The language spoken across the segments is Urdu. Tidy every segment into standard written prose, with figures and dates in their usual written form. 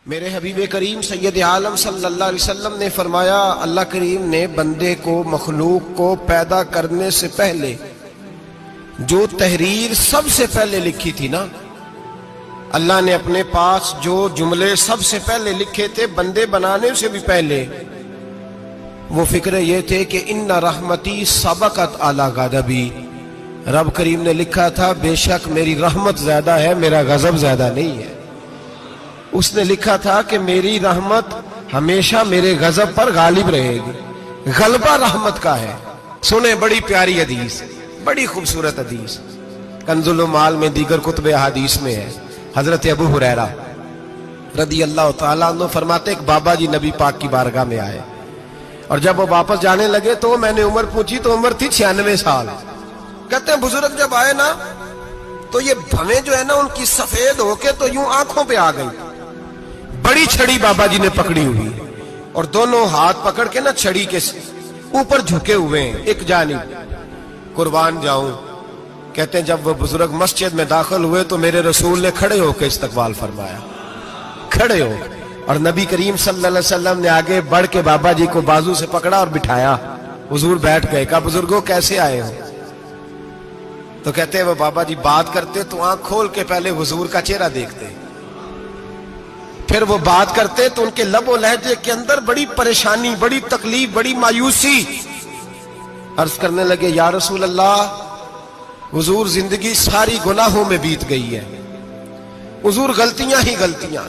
میرے حبیب کریم سید عالم صلی اللہ علیہ وسلم نے فرمایا، اللہ کریم نے بندے کو، مخلوق کو پیدا کرنے سے پہلے جو تحریر سب سے پہلے لکھی تھی نا، اللہ نے اپنے پاس جو جملے سب سے پہلے لکھے تھے بندے بنانے سے بھی پہلے، وہ فکر یہ تھے کہ ان رحمتی سبقت اعلی غضبی، رب کریم نے لکھا تھا بے شک میری رحمت زیادہ ہے، میرا غضب زیادہ نہیں ہے۔ اس نے لکھا تھا کہ میری رحمت ہمیشہ میرے غضب پر غالب رہے گی، غلبہ رحمت کا ہے۔ سنیں بڑی پیاری حدیث، بڑی خوبصورت حدیث، کنز المال میں دیگر کتب احادیث میں ہے۔ حضرت ابو ہریرہ رضی اللہ تعالیٰ عنہ فرماتے ایک بابا جی نبی پاک کی بارگاہ میں آئے، اور جب وہ واپس جانے لگے تو میں نے عمر پوچھی تو عمر تھی 96 سال۔ کہتے ہیں بزرگ جب آئے نا تو یہ بھویں جو ہے نا ان کی سفید ہو کے تو یوں آنکھوں پہ آ گئی۔ بڑی چھڑی بابا جی نے پکڑی ہوئی اور دونوں ہاتھ پکڑ کے نا چھڑی کے اوپر جھکے ہوئے ہیں ایک جانب، قربان جاؤں۔ کہتے ہیں جب وہ بزرگ مسجد میں داخل ہوئے تو میرے رسول نے کھڑے ہو کے استقبال فرمایا، کھڑے ہو، اور نبی کریم صلی اللہ علیہ وسلم نے آگے بڑھ کے بابا جی کو بازو سے پکڑا اور بٹھایا۔ حضور بیٹھ گئے، کہا بزرگوں کیسے آئے ہو؟ تو کہتے ہیں وہ بابا جی بات کرتے تو آنکھ کھول کے پہلے حضور کا چہرہ دیکھتے، پھر وہ بات کرتے تو ان کے لب و لہجے کے اندر بڑی پریشانی، بڑی تکلیف، بڑی مایوسی۔ عرض کرنے لگے یا رسول اللہ، حضور زندگی ساری گناہوں میں بیت گئی ہے، حضور غلطیاں ہی غلطیاں،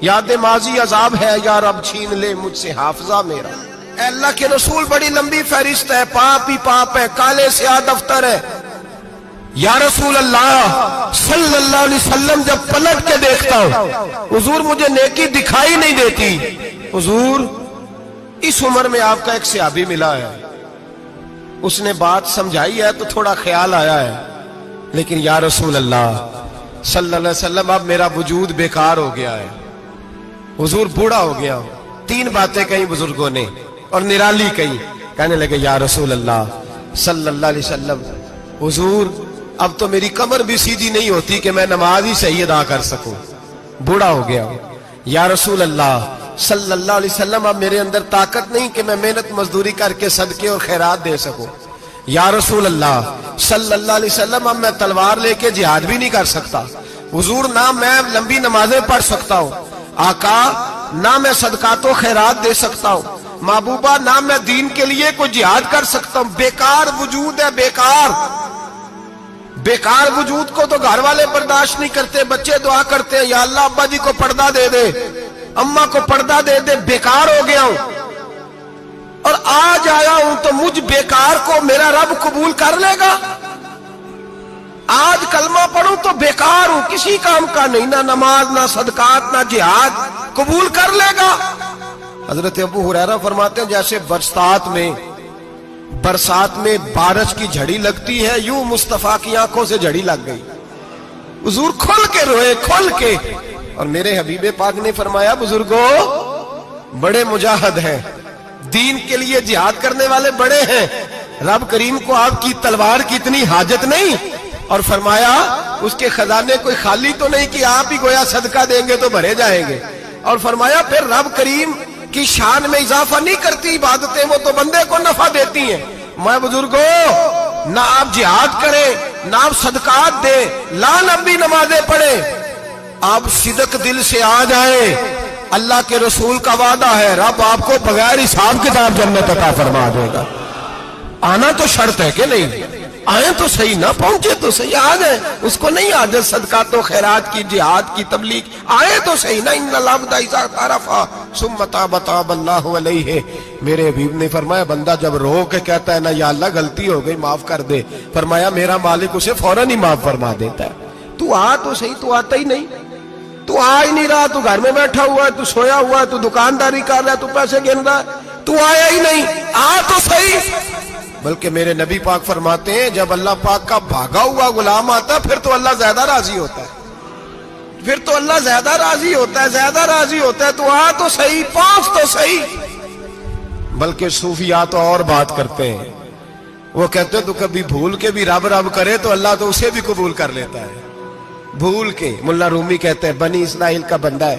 یاد ماضی عذاب ہے، یا رب چھین لے مجھ سے حافظہ میرا۔ اے اللہ کے رسول بڑی لمبی فہرست ہے، پاپ ہی پاپ ہے، کالے سیاہ دفتر ہے۔ یا رسول اللہ صلی اللہ علیہ وسلم جب پلٹ کے دیکھتا ہوں حضور مجھے نیکی دکھائی نہیں دیتی۔ حضور اس عمر میں آپ کا ایک صحابی ملا ہے، اس نے بات سمجھائی ہے تو تھوڑا خیال آیا ہے، لیکن یا رسول اللہ صلی اللہ علیہ وسلم اب میرا وجود بیکار ہو گیا ہے، حضور بوڑھا ہو گیا ہوں۔ تین باتیں کہیں بزرگوں نے اور نرالی کہیں، کہنے لگے یا رسول اللہ صلی اللہ علیہ وسلم، حضور اب تو میری کمر بھی سیدھی نہیں ہوتی کہ میں نماز ہی صحیح ادا کر سکوں، بوڑھا ہو گیا ہوں۔ یا رسول اللہ صلی اللہ علیہ وسلم اب میرے اندر طاقت نہیں کہ میں محنت مزدوری کر کے صدقے اور خیرات دے سکوں۔ یا رسول اللہ صلی اللہ علیہ وسلم اب میں تلوار لے کے جہاد بھی نہیں کر سکتا، حضور نہ میں لمبی نمازیں پڑھ سکتا ہوں، آقا نہ میں صدقات و خیرات دے سکتا ہوں، محبوبہ نہ میں دین کے لیے کوئی جہاد کر سکتا ہوں، بیکار وجود ہے، بیکار بیکار وجود کو تو گھر والے برداشت نہیں کرتے، بچے دعا کرتے ہیں یا اللہ ابا جی کو پردہ دے دے، اماں کو پردہ دے دے، بیکار ہو گیا ہوں، اور آج آیا ہوں تو مجھ بیکار کو میرا رب قبول کر لے گا؟ آج کلمہ پڑھوں تو بیکار ہوں، کسی کام کا نہیں، نہ نماز نہ صدقات نہ جہاد، قبول کر لے گا؟ حضرت ابو ہریرہ فرماتے ہیں جیسے برسات میں بارش کی جھڑی لگتی ہے، یوں مصطفیٰ کی آنکھوں سے جھڑی لگ گئی، حضور کھل کے روئے، کھل کے۔ اور میرے حبیب پاک نے فرمایا بزرگوں بڑے مجاہد ہیں، دین کے لیے جہاد کرنے والے بڑے ہیں، رب کریم کو آپ کی تلوار کی اتنی حاجت نہیں، اور فرمایا اس کے خزانے کوئی خالی تو نہیں کہ آپ ہی گویا صدقہ دیں گے تو بھرے جائیں گے، اور فرمایا پھر رب کریم کی شان میں اضافہ نہیں کرتی عبادتیں، وہ تو بندے کو نفع دیتی ہیں۔ میں بزرگوں نہ آپ جہاد کریں، نہ آپ صدقات دیں، لا لمبی نمازیں پڑھیں، آپ صدق دل سے آ جائیں، اللہ کے رسول کا وعدہ ہے رب آپ کو بغیر حساب کتاب جنت عطا فرما دے گا۔ آنا تو شرط ہے کہ نہیں؟ آئیں تو صحیح، نہ پہنچے تو صحیح، آ جائیں، اس کو نہیں عادت صدقات و خیرات کی، جہاد کی، تبلیغ، آئے تو صحیح نا۔ ان العبد اذا اعترف ثم تاب تاب اللہ علیہ، میرے حبیب نے فرمایا بندہ جب رو کے کہتا ہے نا یا اللہ غلطی ہو گئی معاف کر دے، فرمایا میرا مالک اسے فوراً ہی معاف فرما دیتا ہے۔ تو آ تو صحیح، تو آتا ہی نہیں، تو آ ہی نہیں رہا، تو گھر میں بیٹھا ہوا ہے، تو سویا ہوا ہے، تو دکانداری کر رہا ہے، تو پیسے گن رہا ہے، تو آیا ہی نہیں، آ تو صحیح۔ بلکہ میرے نبی پاک فرماتے ہیں جب اللہ پاک کا بھاگا ہوا غلام آتا ہے پھر تو اللہ زیادہ راضی ہوتا ہے، پھر تو اللہ زیادہ راضی ہوتا ہے، زیادہ راضی ہوتا ہے، تو آ تو صحیح، پہنچ تو صحیح۔ بلکہ صوفیاء تو اور بات کرتے ہیں، وہ کہتے ہیں تو کبھی بھول کے بھی رب رب کرے تو اللہ تو اسے بھی قبول کر لیتا ہے، بھول کے۔ ملا رومی کہتے ہیں بنی اسرائیل کا بندہ ہے،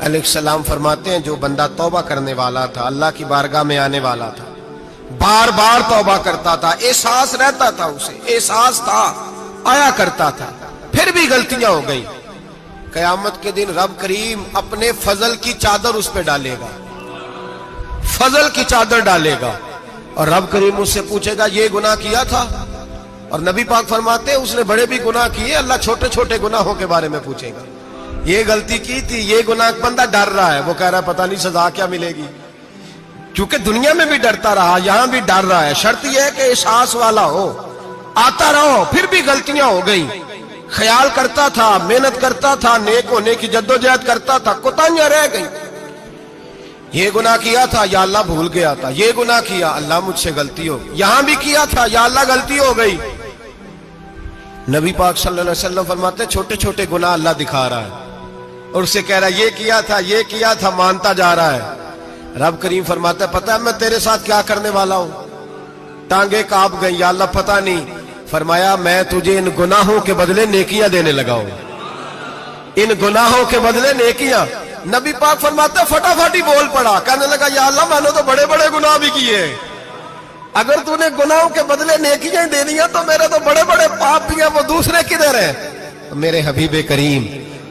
علیہ السلام فرماتے ہیں جو بندہ توبہ کرنے والا تھا، اللہ کی بارگاہ میں آنے والا تھا، بار بار توبہ کرتا تھا، احساس رہتا تھا، اسے احساس تھا، آیا کرتا تھا، پھر بھی غلطیاں ہو گئی، قیامت کے دن رب کریم اپنے فضل کی چادر اس پہ ڈالے گا، فضل کی چادر ڈالے گا، اور رب کریم اس سے پوچھے گا یہ گناہ کیا تھا؟ اور نبی پاک فرماتے ہیں اس نے بڑے بھی گناہ کیے، اللہ چھوٹے چھوٹے گناہوں کے بارے میں پوچھے گا، یہ غلطی کی تھی، یہ گناہ، بندہ ڈر رہا ہے، وہ کہہ رہا ہے پتہ نہیں سزا کیا ملے گی، کیونکہ دنیا میں بھی ڈرتا رہا، یہاں بھی ڈر رہا ہے، شرط یہ ہے کہ احساس والا ہو، آتا رہو، پھر بھی غلطیاں ہو گئیں، خیال کرتا تھا، محنت کرتا تھا، نیک ہونے کی جدوجہد کرتا تھا، کوتاہیاں رہ گئیں، یہ گناہ کیا تھا یا اللہ بھول گیا تھا، یہ گناہ کیا اللہ مجھ سے غلطی ہو گئی، یہاں بھی کیا تھا یا اللہ غلطی ہو گئی۔ نبی پاک صلی اللہ علیہ وسلم فرماتے ہیں چھوٹے چھوٹے گناہ اللہ دکھا رہا ہے اور اسے کہہ رہا ہے یہ کیا تھا، مانتا جا رہا ہے۔ رب کریم فرماتا ہے پتہ ہے میں تیرے ساتھ کیا کرنے والا ہوں؟ ٹانگیں کانپ گئیں، یا اللہ پتہ نہیں۔ فرمایا میں تجھے ان گناہوں کے بدلے نیکیاں دینے لگا ہوں، ان گناہوں کے بدلے نیکیاں۔ نبی پاک فرماتا ہے فٹافٹ ہی بول پڑا، کہنے لگا یا اللہ میں نے تو بڑے بڑے گناہ بھی کیے، اگر تو نے گناہوں کے بدلے نیکیاں دے دیا تو میرے تو بڑے بڑے پاپ بھی ہیں، وہ دوسرے کدھر ہیں؟ میرے حبیب کریم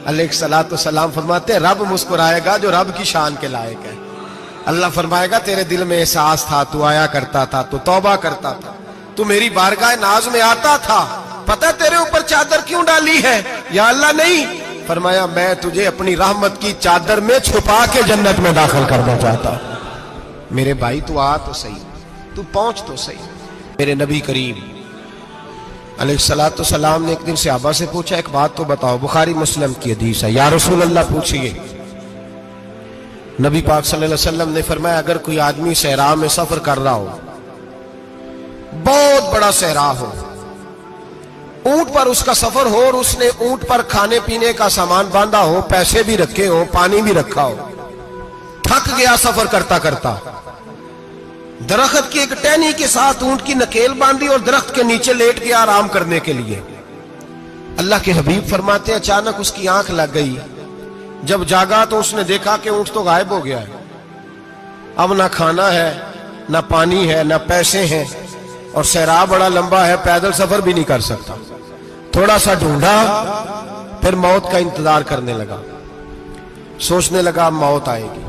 علیہ الصلوۃ والسلام فرماتے ہیں رب مسکرائے گا جو رب کی شان کے لائق ہے۔ اللہ فرمائے گا تیرے دل میں احساس تھا، تو آیا کرتا تھا، تو توبہ کرتا تھا، تو میری بارگاہ ناز میں آتا تھا، پتہ تیرے اوپر چادر کیوں ڈالی ہے؟ یا اللہ نہیں، فرمایا میں تجھے اپنی رحمت کی چادر میں چھپا کے جنت میں داخل کرنا چاہتا ہوں۔ میرے بھائی تو آ تو صحیح، تو پہنچ تو صحیح۔ میرے نبی کریم علیہ الصلوۃ والسلام نے ایک دن صحابہ سے پوچھا ایک بات تو بتاؤ، بخاری مسلم کی حدیث ہے، یا رسول اللہ پوچھئے۔ نبی پاک صلی اللہ علیہ وسلم نے فرمایا اگر کوئی آدمی صحرا میں سفر کر رہا ہو، بہت بڑا صحرا ہو، اونٹ پر اس کا سفر ہو اور اس نے اونٹ پر کھانے پینے کا سامان باندھا ہو، پیسے بھی رکھے ہو، پانی بھی رکھا ہو، تھک گیا سفر کرتا کرتا، درخت کی ایک ٹہنی کے ساتھ اونٹ کی نکیل باندھی اور درخت کے نیچے لیٹ گیا آرام کرنے کے لیے۔ اللہ کے حبیب فرماتے ہیں اچانک اس کی آنکھ لگ گئی، جب جاگا تو اس نے دیکھا کہ اونٹ تو غائب ہو گیا ہے، اب نہ کھانا ہے، نہ پانی ہے، نہ پیسے ہیں، اور صحرا بڑا لمبا ہے، پیدل سفر بھی نہیں کر سکتا۔ تھوڑا سا ڈھونڈا، پھر موت کا انتظار کرنے لگا، سوچنے لگا اب موت آئے گی،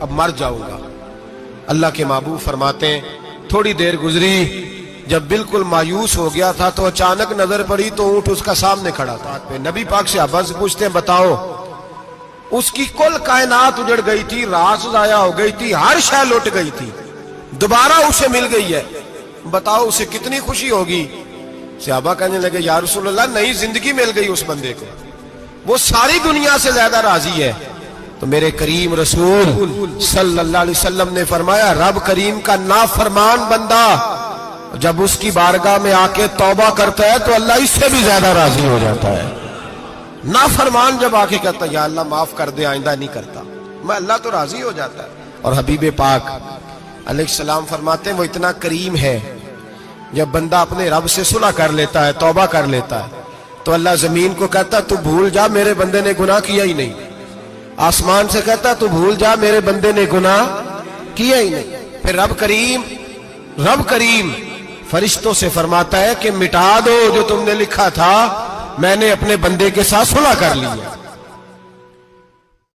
اب مر جاؤں گا۔ اللہ کے محبوب فرماتے ہیں تھوڑی دیر گزری، جب بالکل مایوس ہو گیا تھا تو اچانک نظر پڑی تو اونٹ اس کا سامنے کھڑا تھا۔ نبی پاک سے صحابہ سے پوچھتے ہیں بتاؤ، اس کی کل کائنات اجڑ گئی تھی، راز ضائع ہو گئی تھی، ہر شے لٹ گئی تھی، دوبارہ اسے مل گئی ہے، بتاؤ اسے کتنی خوشی ہوگی؟ صحابہ کہنے لگے یا رسول اللہ نئی زندگی مل گئی اس بندے کو، وہ ساری دنیا سے زیادہ راضی ہے۔ تو میرے کریم رسول صلی اللہ علیہ وسلم نے فرمایا رب کریم کا نافرمان بندہ جب اس کی بارگاہ میں آ کے توبہ کرتا ہے تو اللہ اس سے بھی زیادہ راضی ہو جاتا ہے۔ نافرمان جب آ کے کہتا ہے یا اللہ معاف کر دے، آئندہ نہیں کرتا، میں اللہ تو راضی ہو جاتا ہے۔ اور حبیب پاک علیہ السلام فرماتے ہیں وہ اتنا کریم ہے، جب بندہ اپنے رب سے صلح کر لیتا ہے، توبہ کر لیتا ہے، تو اللہ زمین کو کہتا تو بھول جا میرے بندے نے گناہ کیا ہی نہیں، آسمان سے کہتا تو بھول جا میرے بندے نے گناہ کیا ہی نہیں۔ پھر رب کریم فرشتوں سے فرماتا ہے کہ مٹا دو جو تم نے لکھا تھا، میں نے اپنے بندے کے ساتھ صلح کر لی ہے۔